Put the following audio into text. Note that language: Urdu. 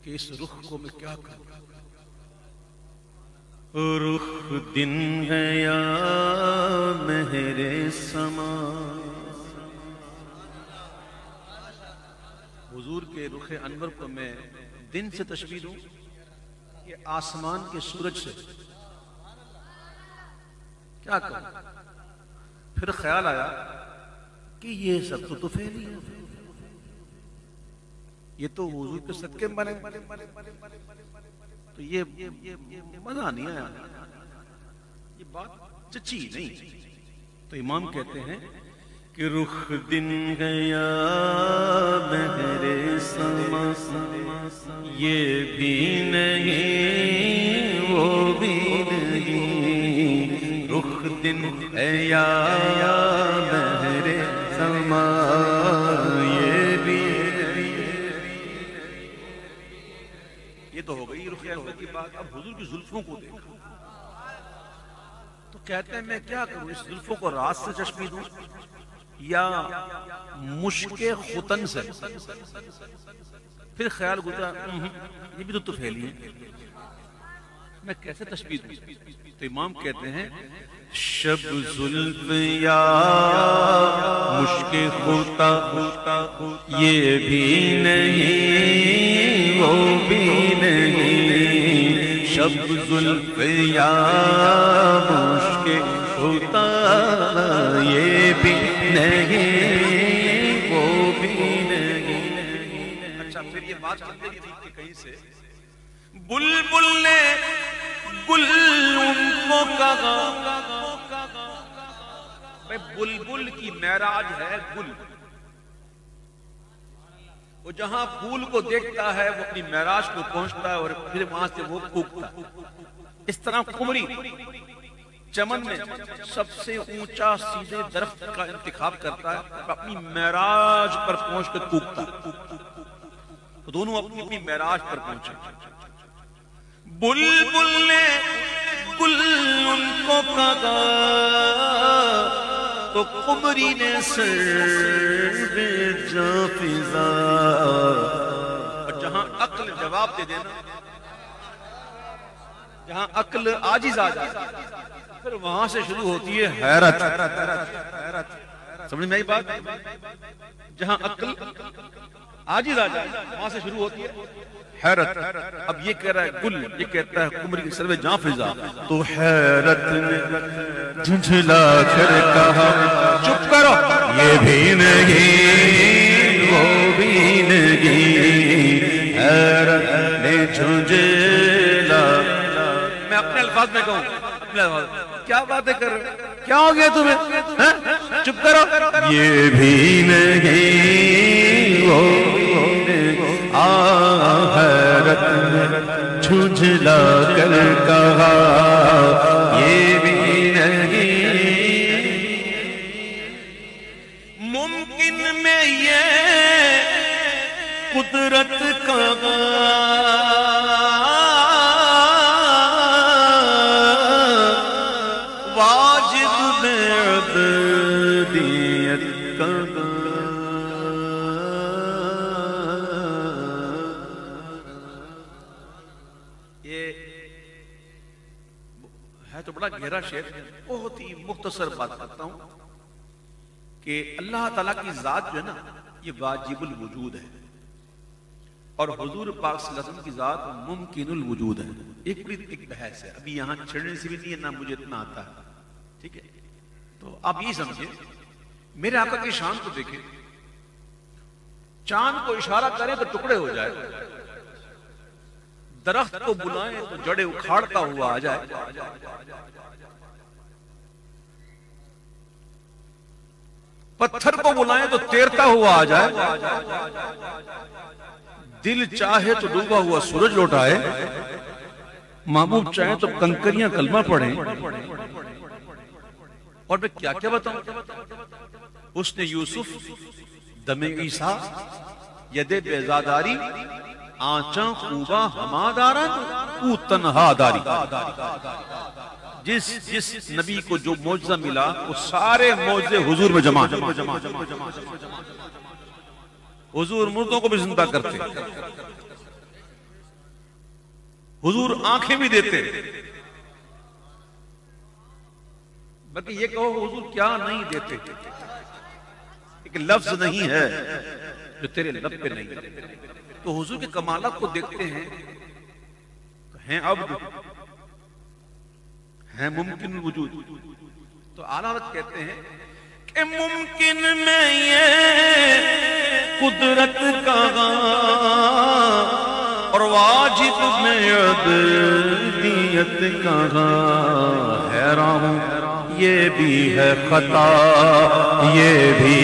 کہ اس رخ کو میں کیا کروں. رخ دن گیا مہر سما. حضور کے رخ انور کو میں دن سے تشبیہ دوں کہ آسمان کے سورج سے؟ کیا کروں؟ پھر خیال آیا کہ یہ سب تو طفیل ہی ہے، یہ تو حضور کے صدقے بنے، تو یہ مزہ نہیں آیا، یہ بات چچی نہیں. تو امام کہتے ہیں کہ رخ دن گیا مہر سما، یہ بھی نہیں وہ بھی نہیں. رخ دن گیا مہر سما، یہ بھی یہ تو ہو گئی رخ انور کی بات. اب حضور کی زلفوں کو دیکھا تو کہتے ہیں میں کیا کروں، اس زلفوں کو رات سے چشمی دوں یا مشک ختن سے؟ پھر خیال گزرا یہ بھی تو طفیلی ہے، میں کیسے تشبیہ دوں؟ تو امام کہتے ہیں شب زلف یا مشک خطا، یہ بھی نہیں وہ بھی نہیں. شب زلف یا مشک خطا، یہ بھی نہیں وہ بھی نہیں. اچھا پھر یہ بات چلتے گی کہ کہیں سے بلبل نے گل ان کو کہا. بھئی بلبل کی معراج ہے گل، وہ جہاں پھول کو دیکھتا ہے وہ اپنی معراج کو پہنچتا ہے اور پھر وہاں سے وہ کوکتا ہے. اس طرح قمری چمن میں سب سے اونچا سیدھے درخت کا انتخاب کرتا ہے، اپنی معراج پر پہنچ کر کوکتا ہے. تو دونوں اپنی اپنی معراج پر پہنچے. بلبل نے گل ان کو کہا تو قمری نے سر بے جا فضا. اور جہاں عقل جواب دے دینا، جہاں عقل عاجز آ جائے، پھر وہاں سے شروع ہوتی ہے حیرت. سمجھ میں آئی بات؟ جہاں عقل عاجز آ جائے وہاں سے شروع ہوتی ہے حیرت. اب یہ کہہ رہا ہے گل، یہ کہتا ہے قمری کے سر میں جاں فضا. تو حیرت نے جھنجھلا کر کہا چپ کرو، یہ بھی نہیں وہ بھی نہیں. حیرت نے جھنجھلا. میں اپنے الفاظ میں کہوں، اپنے الفاظ کیا باتیں کر رہے ہو؟ کیا ہو گیا تمہیں؟ چپ کرو. یہ بھی نہیں وہ حیرت جھنجھلا کر کہا یہ بھی نہیں ممکن میں یہ قدرت کا واجب عبدیت کا. تو بڑا گہرا شعر، بہت ہی مختصر بات کرتا ہوں کہ اللہ تعالیٰ کی ذات جو ہے نا یہ واجب الوجود ہے، اور حضور پاک صلی اللہ علیہ وسلم کی ذات ممکن الوجود ہے. ایک بحث ہے، ابھی یہاں چھڑنے سے بھی نہیں ہے، نہ مجھے اتنا آتا ہے. ٹھیک ہے، تو آپ یہ سمجھیں میرے آقا کی شان کو دیکھیں، چاند کو اشارہ کریں تو ٹکڑے ہو جائے، درخت کو بلائیں تو جڑے اکھاڑتا ہوا آ جائے، پتھر کو بلائیں تو تیرتا ہوا آ جائے، دل چاہے تو ڈوبا ہوا سورج لوٹ آئے، محبوب چاہے تو کنکریاں کلمہ پڑھیں. اور میں کیا کیا بتاؤں، اس نے یوسف دم عیسیٰ ید بیزاداری آنچاں خوبا ہمادارا او تنہا داری. جس نبی کو جو معجزہ ملا وہ سارے معجزے حضور میں جمع. حضور مردوں کو بھی زندہ کرتے، حضور آنکھیں بھی دیتے، بلکہ یہ کہو حضور کیا نہیں دیتے، ایک لفظ نہیں ہے جو تیرے لب پہ نہیں ہے۔ تو حضور کے کمالات کو دیکھتے ہیں، ہیں عبد، ہیں ممکن الوجود۔ تو اعلیٰ حضرت کہتے ہیں کہ ممکن میں یہ قدرت کہاں اور واجب میں عدلیت کہاں، حیران ہوں یہ بھی ہے خطا یہ بھی